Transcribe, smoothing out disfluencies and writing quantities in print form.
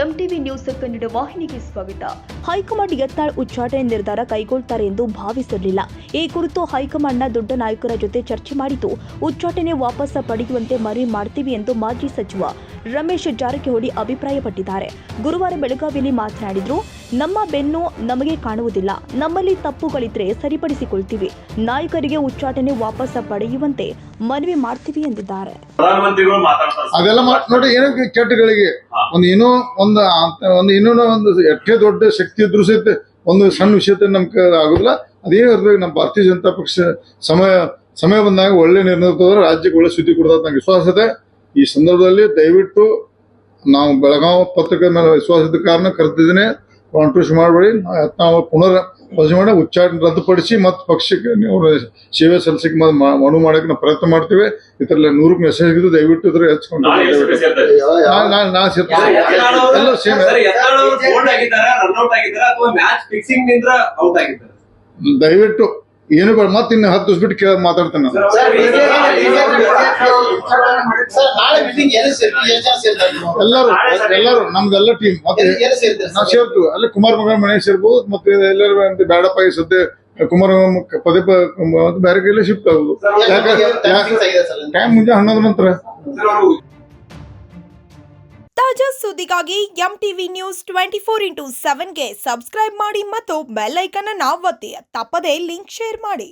MTV news Kannada ವಾಹಿನಿಗೆ ಸ್ವಾಗತ. High command Yatnal ಉಚ್ಚಾಟನೆ ನಿರ್ಧಾರ ಕೈಗೊಳ್ಳುತ್ತಾರೆ ಎಂದು ಭಾವಿಸಿರಲಿಲ್ಲ. ಈ ಕುರಿತು ಹೈಕಮಾಂಡ್ನ ದೊಡ್ಡ ನಾಯಕರ ಜೊತೆ ಚರ್ಚೆ ಮಾಡಿದ್ದು ಉಚ್ಚಾಟನೆ ವಾಪಸ್ ಪಡೆಯುವಂತೆ ಮನವಿ ಮಾಡ್ತೀವಿ ಎಂದು ಮಾಜಿ ಸಚಿವ ರಮೇಶ್ ಜಾರಕಿಹೊಳಿ ಅಭಿಪ್ರಾಯಪಟ್ಟಿದ್ದಾರೆ. ಗುರುವಾರ ಬೆಳಗಾವಿಯಲ್ಲಿ ಮಾತನಾಡಿದರು. ನಮ್ಮ ಬೆನ್ನು ನಮಗೆ ಕಾಣುವುದಿಲ್ಲ. ನಮ್ಮಲ್ಲಿ ತಪ್ಪುಗಳಿದ್ರೆ ಸರಿಪಡಿಸಿಕೊಳ್ತೀವಿ. ನಾಯಕರಿಗೆ ಉಚ್ಚಾಟನೆ ವಾಪಸ್ ಪಡೆಯುವಂತೆ ಮನವಿ ಮಾಡ್ತೀವಿ ಎಂದಿದ್ದಾರೆ. ಅದೆಲ್ಲ ನೋಡಿ ಏನಕ್ಕೆ ಕೆಟ್ಟಗಳಿಗೆ ಒಂದು ಎಷ್ಟೇ ದೊಡ್ಡ ಶಕ್ತಿ ಇದ್ರೂ ಸಹಿತ ಒಂದು ಸಣ್ಣ ವಿಷಯ ನಮ್ಗೆ ಆಗುದಿಲ್ಲ. ಅದೇನು ಇರ್ಬೇಕು, ನಮ್ಮ ಭಾರತೀಯ ಜನತಾ ಪಕ್ಷ ಸಮಯ ಬಂದಾಗ ಒಳ್ಳೆ ನಿರ್ಣಯ ತಗೊಂಡ್ರೆ ರಾಜ್ಯಕ್ಕೆ ಒಳ್ಳೆ ಸುದ್ದಿ ಕೊಡೋದು ನಂಗೆ ವಿಶ್ವಾಸ ಇದೆ. ಈ ಸಂದರ್ಭದಲ್ಲಿ ದಯವಿಟ್ಟು ನಾವು ಬೆಳಗಾವಿ ಪತ್ರಿಕೆ ಮೇಲೆ ವಿಶ್ವಾಸ ಇದ್ದ ಕಾರಣ ಕರೆದಿದ್ದೇನೆ. ಕಾಂಟ್ರವರ್ಸಿ ಮಾಡಬೇಡಿ. ನಾವು ಪುನರ್ ಪರಿಶೀಲನೆ ಮಾಡಿ ಉಚ್ಚಾಟನೆ ರದ್ದುಪಡಿಸಿ ಮತ್ತು ಪಕ್ಷಕ್ಕೆ ಸೇವೆ ಸಲ್ಲಿಸಕ್ಕೆ ಮನವಿ ಮಾಡಕ್ಕೆ ನಾವು ಪ್ರಯತ್ನ ಮಾಡ್ತೀವಿ. ಇದರಲ್ಲಿ 100 ಮೆಸೇಜ್ ಇದ್ದು ದಯವಿಟ್ಟು ಇದ್ರೆ ಹಚ್ಕೊಂಡು ಎಲ್ಲರೂ ಸೇಮ್ ದಯವಿಟ್ಟು ಏನು ಬೇಡ. ಮತ್ತೆ ಇನ್ನು 10 ದಿವಸ ಬಿಟ್ಟು ಕೇಳ ಮಾತಾಡ್ತೇನೆ ನಾನು. ಎಲ್ಲರೂ ನಮ್ದೆಲ್ಲ ಟೀಮ್ ಮತ್ತೆ ನಾವು ಸೇರ್ತೀವಿ. ಅಲ್ಲಿ ಕುಮಾರ್ ಮನೆ ಸೇರ್ಬೋದು. ಮತ್ತೆ ಎಲ್ಲರೂ ಬೇಡಪ್ಪ ಈ ಸದ್ಯ ಕುಮಾರ್ ಪದೇ ಬೇರೆ ಕೈಲಿ ಶಿಫ್ಟ್ ಆಗುದು. ಟೈಮ್ ಮುಂಜಾನೆ 11 ನಂತರ. ತಾಜಾ ಸುದ್ದಿಗಾಗಿ ಎಂಟಿವಿ ನ್ಯೂಸ್ 24x7ಗೆ ಸಬ್ಸ್ಕ್ರೈಬ್ ಮಾಡಿ ಮತ್ತು ಬೆಲ್ ಐಕಾನ್ ಅನ್ನು ಒತ್ತಿ. ತಪ್ಪದೇ ಲಿಂಕ್ ಶೇರ್ ಮಾಡಿ.